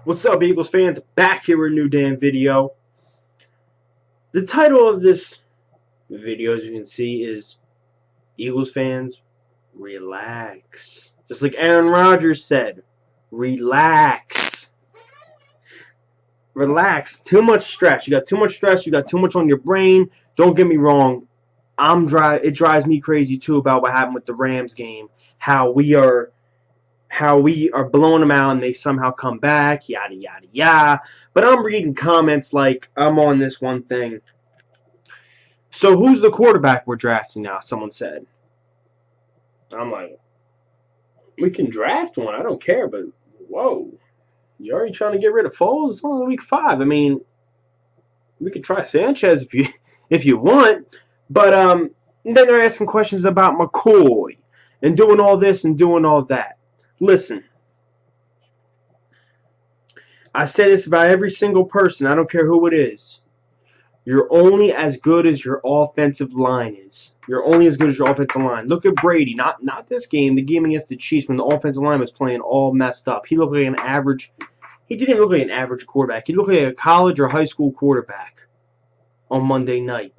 What's up, Eagles fans? Back here with a new damn video. The title of this video, as you can see, is Eagles fans, relax. Just like Aaron Rodgers said, relax. Relax. Too much stress. You got too much stress. You got too much on your brain. Don't get me wrong. It drives me crazy too about what happened with the Rams game. How we are blowing them out and they somehow come back, yada yada yada. But I'm reading comments like I'm on this one thing. So who's the quarterback we're drafting now? Someone said. I'm like, we can draft one. I don't care, but whoa, you already trying to get rid of Foles? It's only week 5. I mean, we could try Sanchez if you want, but then they're asking questions about McCoy and doing all this and doing all that. Listen, I say this about every single person. I don't care who it is. You're only as good as your offensive line is. You're only as good as your offensive line. Look at Brady. Not this game. The game against the Chiefs when the offensive line was playing all messed up. He looked like an average. He didn't look like an average quarterback. He looked like a college or high school quarterback on Monday night.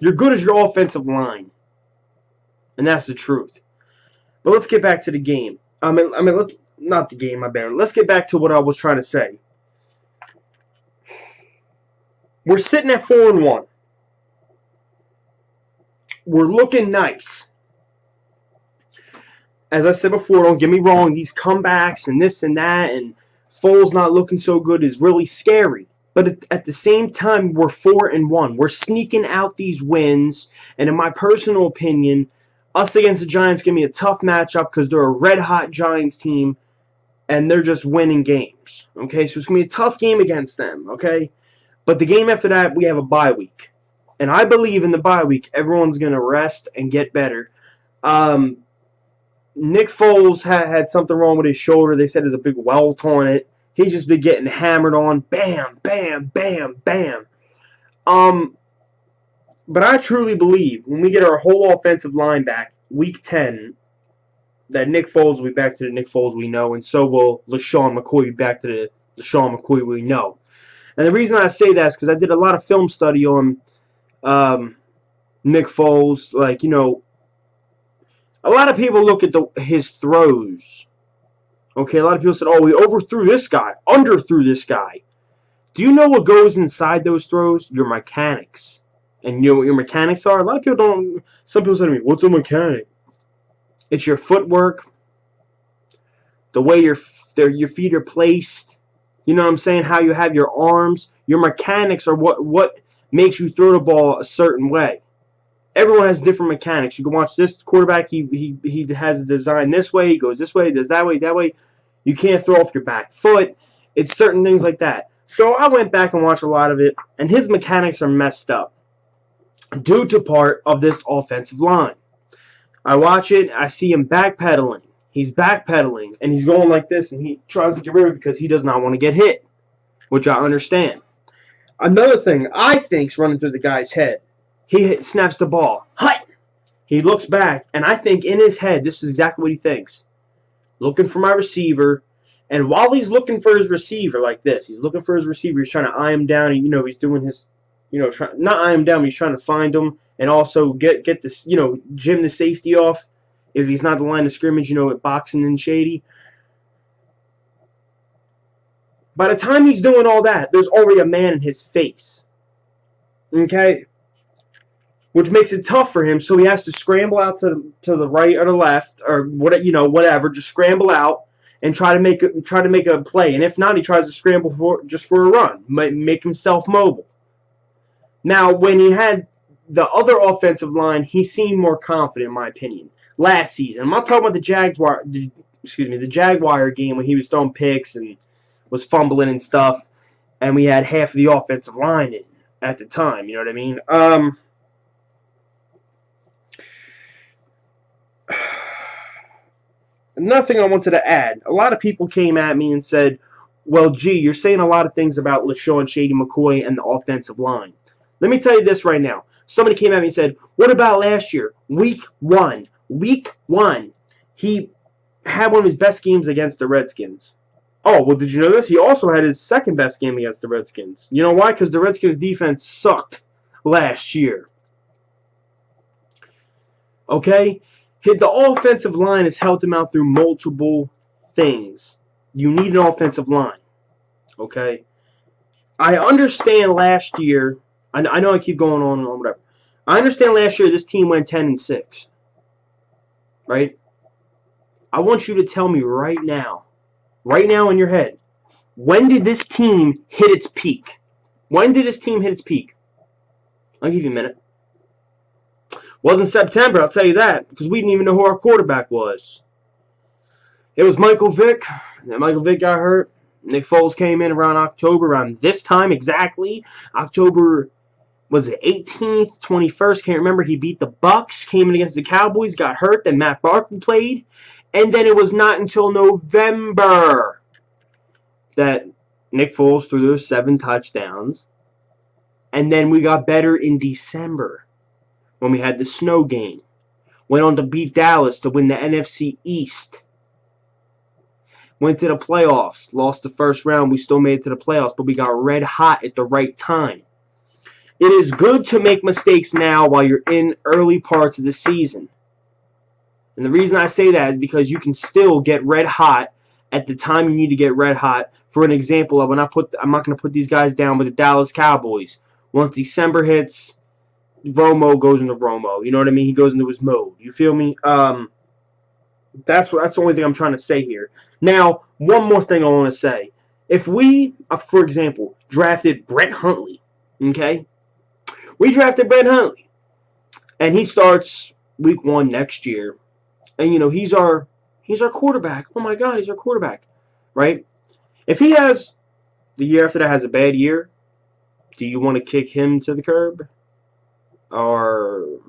You're good as your offensive line, and that's the truth. But let's get back to the game. Let's not the game, my bad. Let's get back to what I was trying to say. We're sitting at 4-1. We're looking nice. As I said before, don't get me wrong, these comebacks and this and that and Foles not looking so good is really scary. But at the same time, we're 4-1. We're sneaking out these wins. And in my personal opinion, us against the Giants going to be a tough matchup because they're a red-hot Giants team and they're just winning games. Okay, so it's going to be a tough game against them. Okay. But the game after that, we have a bye week. And I believe in the bye week, everyone's going to rest and get better. Nick Foles had something wrong with his shoulder. They said there's a big welt on it. He's just been getting hammered on. Bam, bam, bam, bam. But I truly believe when we get our whole offensive line back, week 10, that Nick Foles will be back to the Nick Foles we know. And so will LeSean McCoy be back to the LeSean McCoy we know. And the reason I say that is because I did a lot of film study on Nick Foles. Like, you know, a lot of people look at his throws. Okay, a lot of people said, oh, we overthrew this guy, underthrew this guy. Do you know what goes inside those throws? Your mechanics. And you know what your mechanics are? A lot of people don't. Some people say to me, what's a mechanic? It's your footwork, the way your feet are placed. You know what I'm saying? How you have your arms. Your mechanics are what makes you throw the ball a certain way. Everyone has different mechanics. You can watch this quarterback. He has a design this way. He goes this way. He does that way. That way. You can't throw off your back foot. It's certain things like that. So I went back and watched a lot of it. And his mechanics are messed up due to part of this offensive line. I watch it. I see him backpedaling. He's backpedaling, and he's going like this, and he tries to get rid of it because he does not want to get hit, which I understand. Another thing I think's running through the guy's head. He snaps the ball. Hut! He looks back, and I think in his head, this is exactly what he thinks. Looking for my receiver, and while he's looking for his receiver like this, he's looking for his receiver, he's trying to eye him down, and, you know, he's doing his, you know, not eye him down, but he's trying to find him, and also get this, you know, jim the safety off. If he's not the line of scrimmage, you know, boxing and shady. By the time he's doing all that, there's already a man in his face. Okay? Which makes it tough for him, so he has to scramble out to the right or the left, or what, you know, whatever. Just scramble out and try to make a play. And if not, he tries to scramble just for a run, make himself mobile. Now, when he had the other offensive line, he seemed more confident, in my opinion. Last season, I'm not talking about the Jaguar game when he was throwing picks and was fumbling and stuff, and we had half of the offensive line in at the time. You know what I mean? Another thing I wanted to add: a lot of people came at me and said, "Well, gee, you're saying a lot of things about LeSean Shady McCoy and the offensive line." Let me tell you this right now. Somebody came at me and said, "What about last year, Week 1? Week 1, he had one of his best games against the Redskins. Oh, well, did you know this? He also had his second best game against the Redskins. You know why? Because the Redskins' defense sucked last year. Okay? The offensive line has helped him out through multiple things. You need an offensive line. Okay? I understand last year. I know I keep going on and on, whatever. I understand last year this team went 10-6. Right? I want you to tell me right now in your head, when did this team hit its peak? When did this team hit its peak? I'll give you a minute. Wasn't September, I'll tell you that, because we didn't even know who our quarterback was. It was Michael Vick. And then Michael Vick got hurt. Nick Foles came in around October, around this time exactly. October, was it 18th, 21st? Can't remember. He beat the Bucks, came in against the Cowboys, got hurt. Then Matt Barkley played. And then it was not until November that Nick Foles threw those 7 touchdowns. And then we got better in December when we had the snow game. Went on to beat Dallas to win the NFC East. Went to the playoffs. Lost the first round. We still made it to the playoffs, but we got red hot at the right time. It is good to make mistakes now while you're in early parts of the season. And the reason I say that is because you can still get red hot at the time you need to get red hot. For an example, I'm not going to put these guys down with the Dallas Cowboys. Once December hits, Romo goes into Romo. You know what I mean? He goes into his mode. You feel me? That's the only thing I'm trying to say here. Now, one more thing I want to say. If we, for example, drafted Brett Hundley, okay? We drafted Brett Hundley, and he starts week 1 next year. And, you know, he's our quarterback. Oh, my God, he's our quarterback, right? If he has, the year after that has a bad year, do you want to kick him to the curb? Or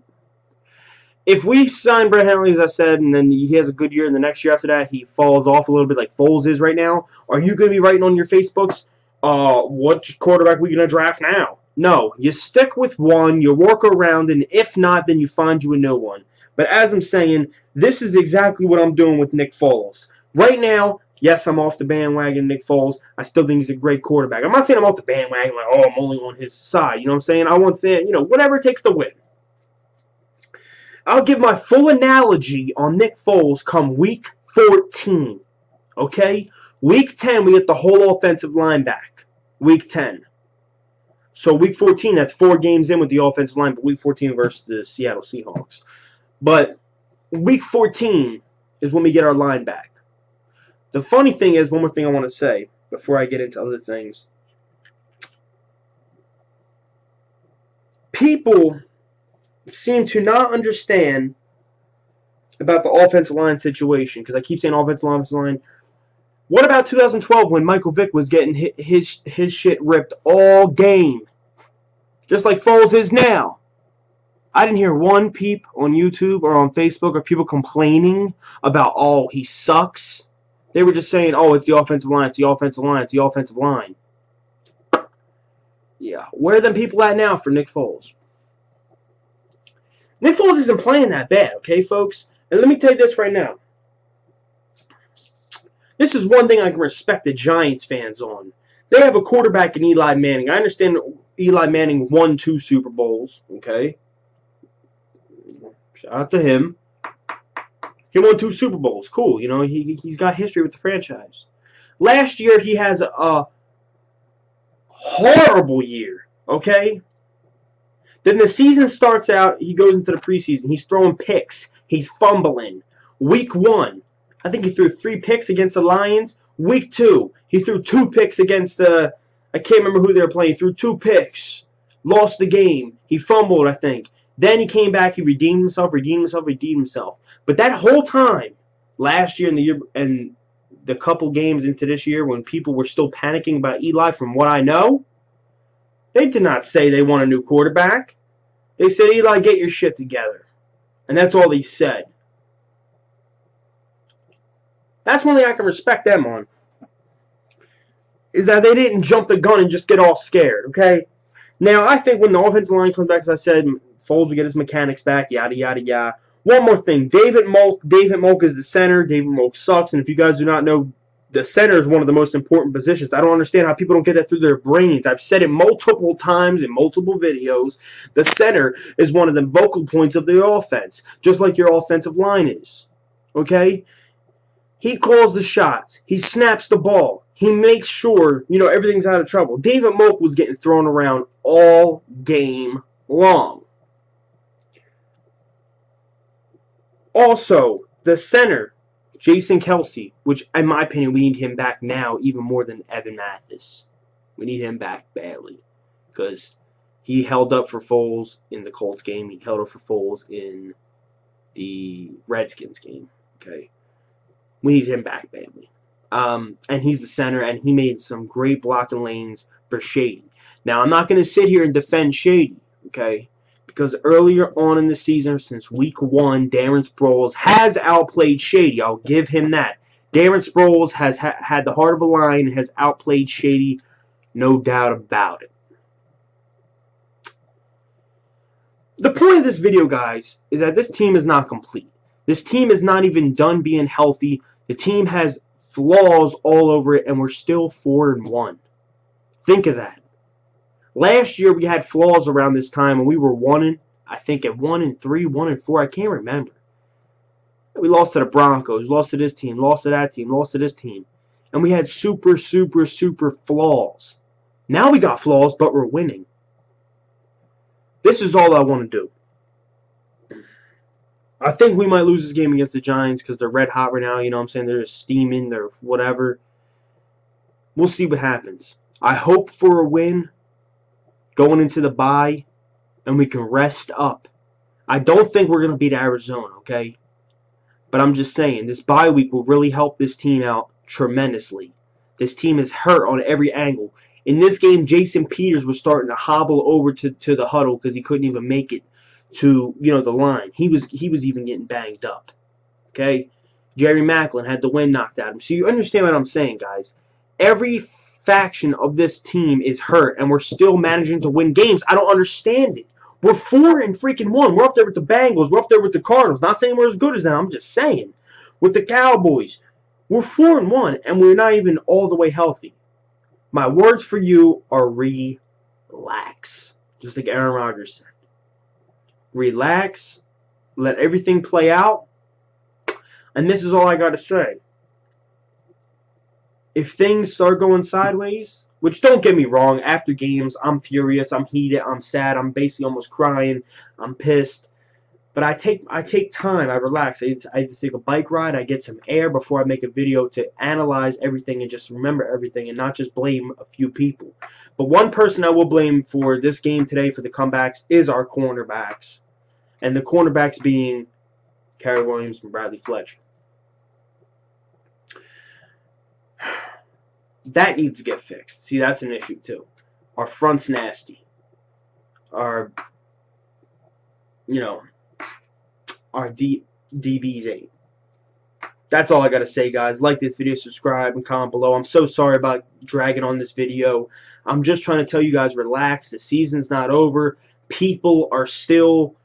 if we sign Brett Hundley, as I said, and then he has a good year, and the next year after that he falls off a little bit like Foles is right now, are you going to be writing on your Facebooks, what quarterback are we going to draft now? No, you stick with one, you work around, and if not, then you find you a new one. But as I'm saying, this is exactly what I'm doing with Nick Foles. Right now, yes, I'm off the bandwagon, Nick Foles. I still think he's a great quarterback. I'm not saying I'm off the bandwagon like, oh, I'm only on his side. You know what I'm saying? I want to say, you know, whatever it takes to win. I'll give my full analogy on Nick Foles come week 14. Okay? Week 10, we get the whole offensive line back. Week 10. So week 14, that's 4 games in with the offensive line, but week 14 versus the Seattle Seahawks. But week 14 is when we get our line back. The funny thing is, one more thing I want to say before I get into other things. People seem to not understand about the offensive line situation, because I keep saying offensive line. What about 2012 when Michael Vick was getting his shit ripped all game? Just like Foles is now. I didn't hear one peep on YouTube or on Facebook or people complaining about, oh, he sucks. They were just saying, oh, it's the offensive line, it's the offensive line, it's the offensive line. Yeah, where are them people at now for Nick Foles? Nick Foles isn't playing that bad, okay, folks? And let me tell you this right now. This is one thing I can respect the Giants fans on. They have a quarterback in Eli Manning. I understand Eli Manning won 2 Super Bowls, okay? Shout out to him. He won 2 Super Bowls. Cool. You know, he's got history with the franchise. Last year, he has a horrible year, okay? Then the season starts out, he goes into the preseason. He's throwing picks. He's fumbling. Week 1, I think he threw 3 picks against the Lions. Week 2, he threw 2 picks against the, I can't remember who they were playing. He threw 2 picks. Lost the game. He fumbled, I think. Then he came back, he redeemed himself. But that whole time, last year and the year and the couple games into this year when people were still panicking about Eli, from what I know, they did not say they want a new quarterback. They said, Eli, get your shit together. And that's all he said. That's one thing I can respect them on. Is that they didn't jump the gun and just get all scared, okay? Now, I think when the offensive line comes back, as I said, Foles will get his mechanics back, yada, yada, yada. One more thing. David Molk is the center. David Molk sucks. And if you guys do not know The center is one of the most important positions. I don't understand how people don't get that through their brains. I've said it multiple times in multiple videos. The center is one of the vocal points of the offense, just like your offensive line is. Okay? He calls the shots. He snaps the ball. He makes sure, everything's out of trouble. David Moak was getting thrown around all game long. Also, the center, Jason Kelce, which in my opinion we need him back now even more than Evan Mathis. We need him back badly because he held up for Foles in the Colts game. He held up for Foles in the Redskins game. Okay, we need him back badly. And he's the center, and he made some great blocking lanes for Shady. Now, I'm not going to sit here and defend Shady, okay? Because earlier on in the season, since week 1, Darren Sproles has outplayed Shady. I'll give him that. Darren Sproles has had the heart of a lion, has outplayed Shady, no doubt about it. The point of this video, guys, is that this team is not complete. This team is not even done being healthy. The team has flaws all over it, and we're still 4-1. Think of that. Last year we had flaws around this time, and we were 1-3, 1-4. I can't remember. We lost to the Broncos, lost to this team, lost to that team, lost to this team, and we had super flaws. Now we got flaws, but we're winning. This is all I want to do. I think we might lose this game against the Giants because they're red hot right now. You know what I'm saying? They're just steaming. They're whatever. We'll see what happens. I hope for a win going into the bye, and we can rest up. I don't think we're going to beat Arizona, okay? But I'm just saying, this bye week will really help this team out tremendously. This team is hurt on every angle. In this game, Jason Peters was starting to hobble over to the huddle because he couldn't even make it to, the line. He was even getting banged up. Okay? Jerry Maclin had the wind knocked out of him. So you understand what I'm saying, guys. Every faction of this team is hurt, and we're still managing to win games. I don't understand it. We're 4-1. We're up there with the Bengals. We're up there with the Cardinals. Not saying we're as good as them. I'm just saying. With the Cowboys. We're 4-1, and we're not even all the way healthy. My words for you are relax. Just like Aaron Rodgers said. Relax. Let everything play out. And this is all I got to say. If things start going sideways, which don't get me wrong, after games, I'm furious, I'm heated, I'm sad, I'm basically almost crying, I'm pissed. But I take time, I relax. I take a bike ride, I get some air before I make a video to analyze everything and just remember everything and not just blame a few people. But one person I will blame for this game today for the comebacks is our cornerbacks. And the cornerbacks being Kerry Williams and Bradley Fletcher. That needs to get fixed. See, that's an issue too. Our front's nasty. Our DB's 8. That's all I gotta say, guys. Like this video, subscribe, and comment below. I'm so sorry about dragging on this video. I'm just trying to tell you guys, relax. The season's not over. People are still,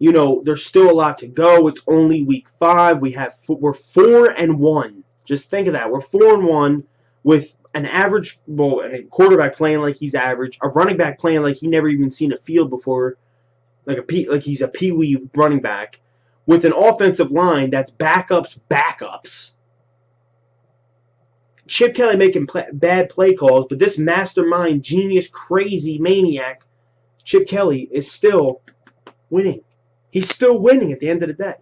there's still a lot to go. It's only week 5. We're 4-1. Just think of that. We're 4-1 with an average, and a quarterback playing like he's average, a running back playing like he never even seen a field before, like he's a peewee running back, with an offensive line that's backups. Chip Kelly making bad play calls, but this mastermind, genius, crazy maniac, Chip Kelly, is still winning. He's still winning at the end of the day.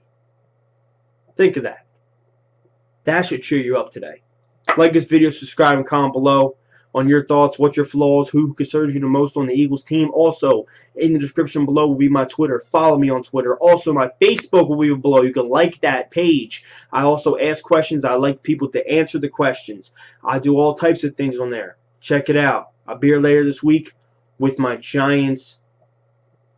Think of that. That should cheer you up today. Like this video, subscribe, and comment below on your thoughts, what's your flaws, who concerns you the most on the Eagles team. Also, in the description below will be my Twitter. Follow me on Twitter. Also, my Facebook will be below. You can like that page. I also ask questions. I like people to answer the questions. I do all types of things on there. Check it out. I'll be here later this week with my Giants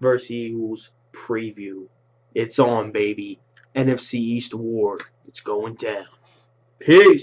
versus Eagles preview. It's on, baby. NFC East War. It's going down. Peace.